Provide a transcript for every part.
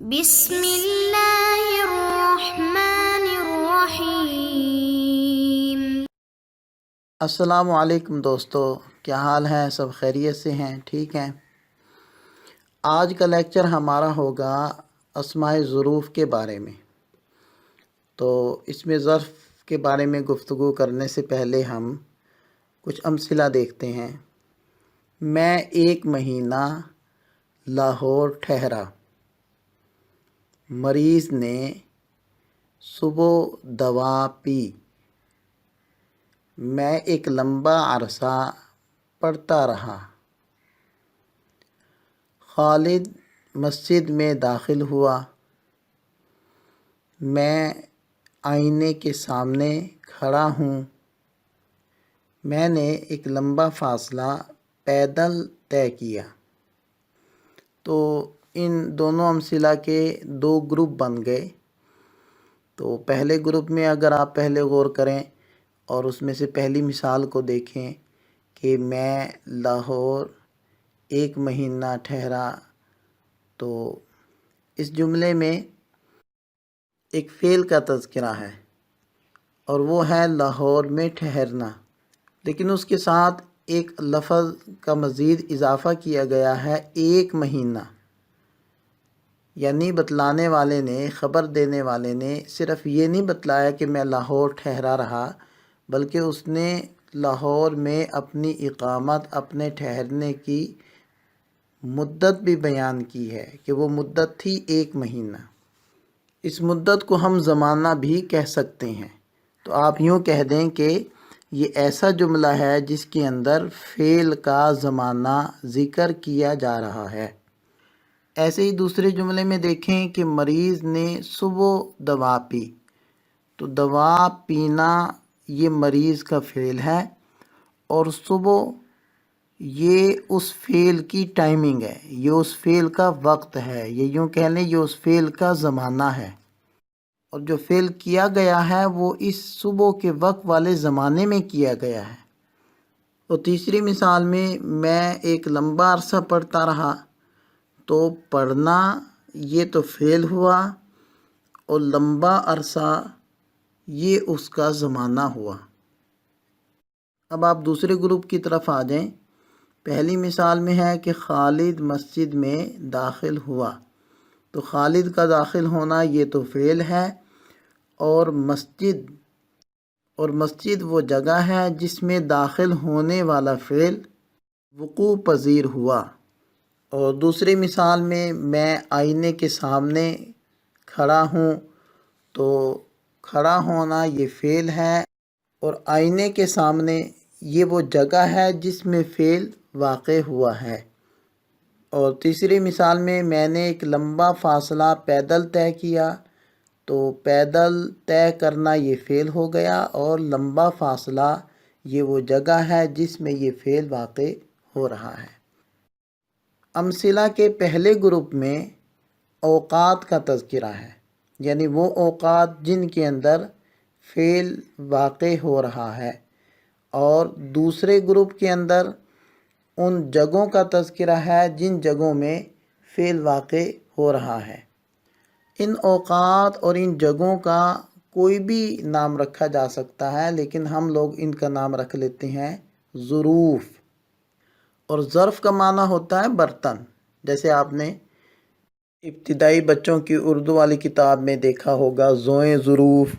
بسم اللہ الرحمن الرحیم۔ السلام علیکم دوستو، کیا حال ہے؟ سب خیریت سے ہیں؟ ٹھیک ہیں؟ آج کا لیکچر ہمارا ہوگا اسماء ظروف کے بارے میں۔ تو اس میں ظرف کے بارے میں گفتگو کرنے سے پہلے ہم کچھ امثلہ دیکھتے ہیں۔ میں ایک مہینہ لاہور ٹھہرا، مریض نے صبح دوا پی، میں ایک لمبا عرصہ پڑھتا رہا، خالد مسجد میں داخل ہوا، میں آئینے کے سامنے کھڑا ہوں، میں نے ایک لمبا فاصلہ پیدل طے کیا۔ تو ان دونوں امثلہ کے دو گروپ بن گئے۔ تو پہلے گروپ میں اگر آپ پہلے غور کریں اور اس میں سے پہلی مثال کو دیکھیں کہ میں لاہور ایک مہینہ ٹھہرا، تو اس جملے میں ایک فعل کا تذکرہ ہے اور وہ ہے لاہور میں ٹھہرنا، لیکن اس کے ساتھ ایک لفظ کا مزید اضافہ کیا گیا ہے، ایک مہینہ۔ یعنی بتلانے والے نے، خبر دینے والے نے صرف یہ نہیں بتلایا کہ میں لاہور ٹھہرا رہا، بلکہ اس نے لاہور میں اپنی اقامت، اپنے ٹھہرنے کی مدت بھی بیان کی ہے کہ وہ مدت تھی ایک مہینہ۔ اس مدت کو ہم زمانہ بھی کہہ سکتے ہیں۔ تو آپ یوں کہہ دیں کہ یہ ایسا جملہ ہے جس کے اندر فعل کا زمانہ ذکر کیا جا رہا ہے۔ ایسے ہی دوسرے جملے میں دیکھیں کہ مریض نے صبح دوا پی، تو دوا پینا یہ مریض کا فعل ہے، اور صبح یہ اس فعل کی ٹائمنگ ہے، یہ اس فعل کا وقت ہے، یہ یوں کہہ لیں یہ اس فعل کا زمانہ ہے، اور جو فعل کیا گیا ہے وہ اس صبح کے وقت والے زمانے میں کیا گیا ہے۔ اور تیسری مثال میں ایک لمبا عرصہ پڑھتا رہا، تو پڑھنا یہ تو فعل ہوا اور لمبا عرصہ یہ اس کا زمانہ ہوا۔ اب آپ دوسرے گروپ کی طرف آ جائیں۔ پہلی مثال میں ہے کہ خالد مسجد میں داخل ہوا، تو خالد کا داخل ہونا یہ تو فعل ہے، اور مسجد وہ جگہ ہے جس میں داخل ہونے والا فعل وقوع پذیر ہوا۔ اور دوسری مثال میں آئینے کے سامنے کھڑا ہوں، تو کھڑا ہونا یہ فعل ہے، اور آئینے کے سامنے یہ وہ جگہ ہے جس میں فعل واقع ہوا ہے۔ اور تیسری مثال میں نے ایک لمبا فاصلہ پیدل طے کیا، تو پیدل طے کرنا یہ فعل ہو گیا، اور لمبا فاصلہ یہ وہ جگہ ہے جس میں یہ فعل واقع ہو رہا ہے۔ امثلہ کے پہلے گروپ میں اوقات کا تذکرہ ہے، یعنی وہ اوقات جن کے اندر فعل واقع ہو رہا ہے، اور دوسرے گروپ کے اندر ان جگہوں کا تذکرہ ہے جن جگہوں میں فعل واقع ہو رہا ہے۔ ان اوقات اور ان جگہوں کا کوئی بھی نام رکھا جا سکتا ہے، لیکن ہم لوگ ان کا نام رکھ لیتے ہیں ظروف۔ اور ظرف کا معنی ہوتا ہے برتن، جیسے آپ نے ابتدائی بچوں کی اردو والی کتاب میں دیکھا ہوگا ذوئیں ظروف،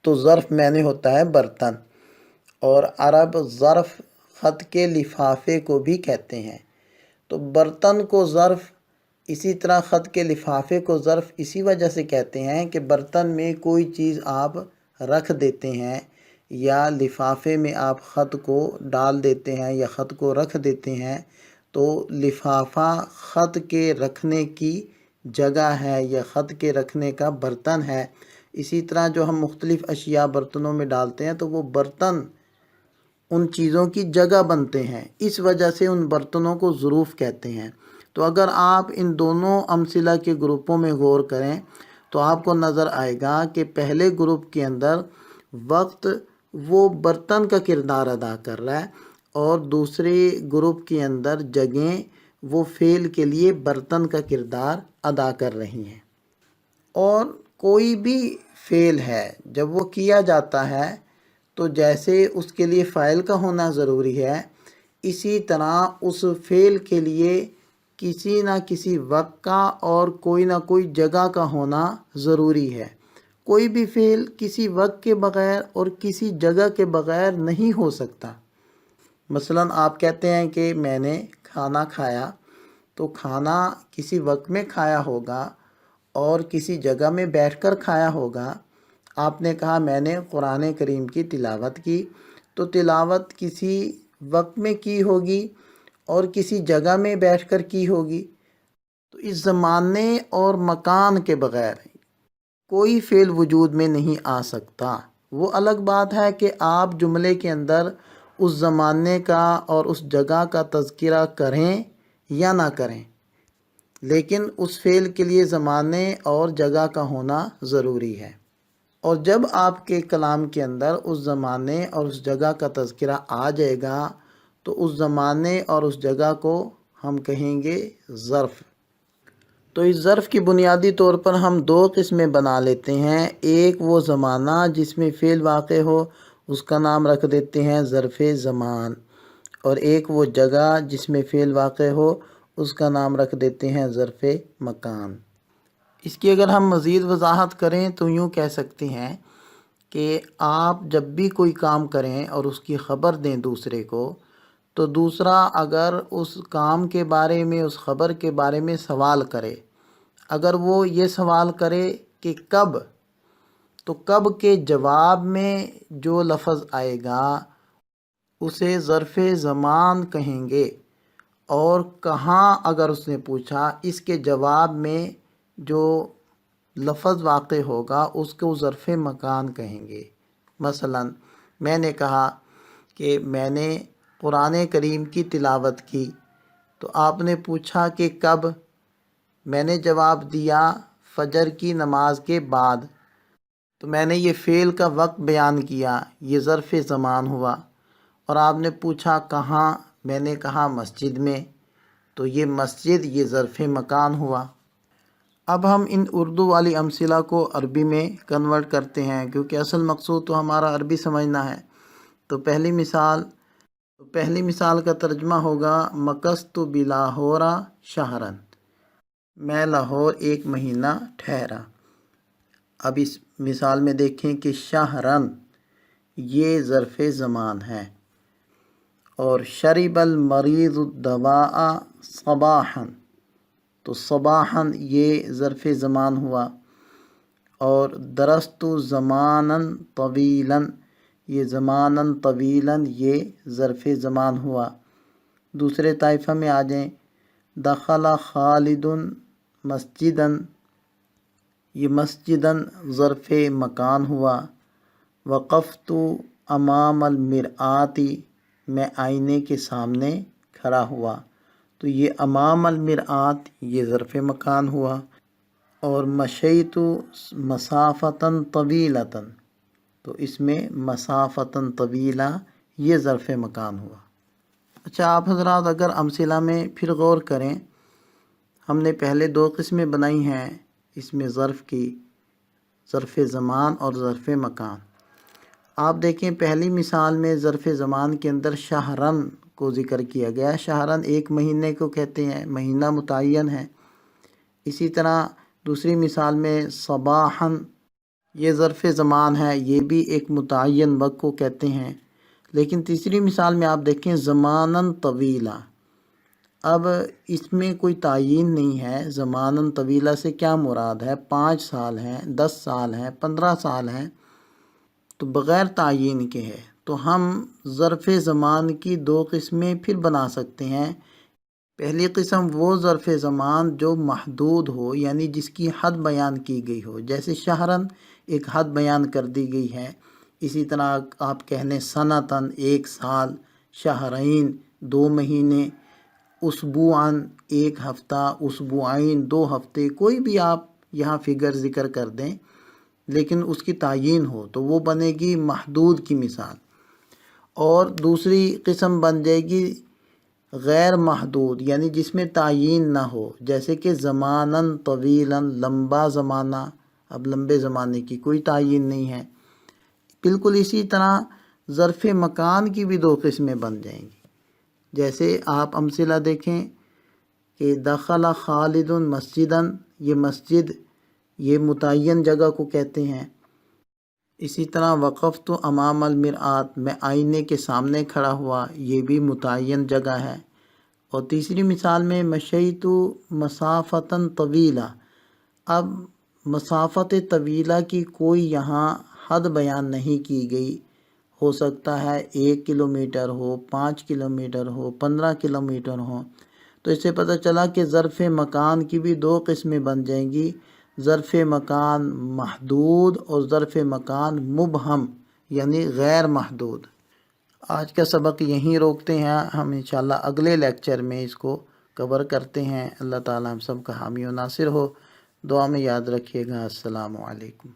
تو ظرف معنی ہوتا ہے برتن۔ اور عرب ظرف خط کے لفافے کو بھی کہتے ہیں۔ تو برتن کو ظرف، اسی طرح خط کے لفافے کو ظرف اسی وجہ سے کہتے ہیں کہ برتن میں کوئی چیز آپ رکھ دیتے ہیں، یا لفافے میں آپ خط کو ڈال دیتے ہیں یا خط کو رکھ دیتے ہیں، تو لفافہ خط کے رکھنے کی جگہ ہے یا خط کے رکھنے کا برتن ہے۔ اسی طرح جو ہم مختلف اشیاء برتنوں میں ڈالتے ہیں، تو وہ برتن ان چیزوں کی جگہ بنتے ہیں، اس وجہ سے ان برتنوں کو ظروف کہتے ہیں۔ تو اگر آپ ان دونوں امثلہ کے گروپوں میں غور کریں تو آپ کو نظر آئے گا کہ پہلے گروپ کے اندر وقت وہ برتن کا کردار ادا کر رہا ہے، اور دوسرے گروپ کے اندر جگہیں وہ فعل کے لیے برتن کا کردار ادا کر رہی ہیں۔ اور کوئی بھی فعل ہے جب وہ کیا جاتا ہے تو جیسے اس کے لیے فاعل کا ہونا ضروری ہے، اسی طرح اس فعل کے لیے کسی نہ کسی وقت کا اور کوئی نہ کوئی جگہ کا ہونا ضروری ہے۔ کوئی بھی فعل کسی وقت کے بغیر اور کسی جگہ کے بغیر نہیں ہو سکتا۔ مثلا آپ کہتے ہیں کہ میں نے کھانا کھایا، تو کھانا کسی وقت میں کھایا ہوگا اور کسی جگہ میں بیٹھ کر کھایا ہوگا۔ آپ نے کہا میں نے قرآن کریم کی تلاوت کی، تو تلاوت کسی وقت میں کی ہوگی اور کسی جگہ میں بیٹھ کر کی ہوگی۔ تو اس زمانے اور مکان کے بغیر کوئی فعل وجود میں نہیں آ سکتا۔ وہ الگ بات ہے کہ آپ جملے کے اندر اس زمانے کا اور اس جگہ کا تذکرہ کریں یا نہ کریں، لیکن اس فعل کے لیے زمانے اور جگہ کا ہونا ضروری ہے۔ اور جب آپ کے کلام کے اندر اس زمانے اور اس جگہ کا تذکرہ آ جائے گا تو اس زمانے اور اس جگہ کو ہم کہیں گے ظرف۔ تو اس ظرف کی بنیادی طور پر ہم دو قسمیں بنا لیتے ہیں۔ ایک وہ زمانہ جس میں فعل واقع ہو، اس کا نام رکھ دیتے ہیں ظرف زمان، اور ایک وہ جگہ جس میں فعل واقع ہو، اس کا نام رکھ دیتے ہیں ظرف مکان۔ اس کی اگر ہم مزید وضاحت کریں تو یوں کہہ سکتے ہیں کہ آپ جب بھی کوئی کام کریں اور اس کی خبر دیں دوسرے کو، تو دوسرا اگر اس کام کے بارے میں، اس خبر کے بارے میں سوال کرے، اگر وہ یہ سوال کرے کہ کب، تو کب کے جواب میں جو لفظ آئے گا اسے ظرف زمان کہیں گے، اور کہاں اگر اس نے پوچھا، اس کے جواب میں جو لفظ واقع ہوگا اس کو ظرف مکان کہیں گے۔ مثلا میں نے کہا کہ میں نے قرآن کریم کی تلاوت کی، تو آپ نے پوچھا کہ کب، میں نے جواب دیا فجر کی نماز کے بعد، تو میں نے یہ فعل کا وقت بیان کیا، یہ ظرف زمان ہوا۔ اور آپ نے پوچھا کہاں، میں نے کہا مسجد میں، تو یہ مسجد یہ ظرف مکان ہوا۔ اب ہم ان اردو والی امثلہ کو عربی میں کنورٹ کرتے ہیں، کیونکہ اصل مقصود تو ہمارا عربی سمجھنا ہے۔ تو پہلی مثال کا ترجمہ ہوگا مکثت بلاہور شہرن، میں لاہور ایک مہینہ ٹھہرا۔ اب اس مثال میں دیکھیں کہ شہرن یہ ظرف زمان ہے، اور شرب المریض الدواء صباحا، تو صباحا یہ ظرف زمان ہوا۔ اور درست زمانا طویلا، یہ زمانا طویلا یہ ظرف زمان ہوا۔ دوسرے طائفہ میں آ جائیں، دخل خالد مسجدا، یہ مسجدا ظرف مکان ہوا۔ وقفت امام المرآت، میں آئینے کے سامنے کھڑا ہوا، تو یہ امام المرآت یہ ظرف مکان ہوا۔ اور مشیت مسافتاً طویلتاً، تو اس میں مسافتاً طویلہ یہ ظرف مکان ہوا۔ اچھا آپ حضرات اگر امثلہ میں پھر غور کریں، ہم نے پہلے دو قسمیں بنائی ہیں اس میں ظرف کی، ظرف زمان اور ظرف مکان۔ آپ دیکھیں پہلی مثال میں ظرف زمان کے اندر شہرن کو ذکر کیا گیا۔ شہرن ایک مہینے کو کہتے ہیں، مہینہ متعین ہے۔ اسی طرح دوسری مثال میں صباحاً یہ ظرف زمان ہے، یہ بھی ایک متعین وقت کو کہتے ہیں۔ لیکن تیسری مثال میں آپ دیکھیں زماناً طویلا، اب اس میں کوئی تعین نہیں ہے زماناً طویلا سے کیا مراد ہے، 5 سال ہیں، 10 سال ہیں، 15 سال ہیں، تو بغیر تعین کے ہے۔ تو ہم ظرف زمان کی دو قسمیں پھر بنا سکتے ہیں۔ پہلی قسم وہ ظرف زمان جو محدود ہو، یعنی جس کی حد بیان کی گئی ہو، جیسے شہرن ایک حد بیان کر دی گئی ہے۔ اسی طرح آپ کہہ لیں سنتاً 1 سال، شہرین 2 مہینے، اسبوعاً 1 ہفتہ، اسبوعین 2 ہفتے، کوئی بھی آپ یہاں فگر ذکر کر دیں لیکن اس کی تعین ہو تو وہ بنے گی محدود کی مثال۔ اور دوسری قسم بن جائے گی غیر محدود یعنی جس میں تعین نہ ہو، جیسے کہ زماناً طویلاً، لمبا زمانہ، اب لمبے زمانے کی کوئی تعین نہیں ہے۔ بالکل اسی طرح ظرف مکان کی بھی دو قسمیں بن جائیں گی، جیسے آپ امثلہ دیکھیں کہ دخل خالد مسجداً، یہ مسجد یہ متعین جگہ کو کہتے ہیں۔ اسی طرح وقفت امام المرآت، میں آئینے کے سامنے کھڑا ہوا، یہ بھی متعین جگہ ہے۔ اور تیسری مثال میں مشیت مسافتاً طویلہ، اب مسافت طویلہ کی کوئی یہاں حد بیان نہیں کی گئی، ہو سکتا ہے 1 کلومیٹر ہو، 5 کلومیٹر ہو، 15 کلومیٹر ہو۔ تو اس سے پتہ چلا کہ ظرف مکان کی بھی دو قسمیں بن جائیں گی، ظرف مکان محدود اور ظرف مکان مبہم یعنی غیر محدود۔ آج کا سبق یہیں روکتے ہیں، ہم انشاءاللہ اگلے لیکچر میں اس کو کور کرتے ہیں۔ اللہ تعالیٰ ہم سب کا حامی و ناصر ہو، دعا میں یاد رکھیے گا۔ السلام علیکم۔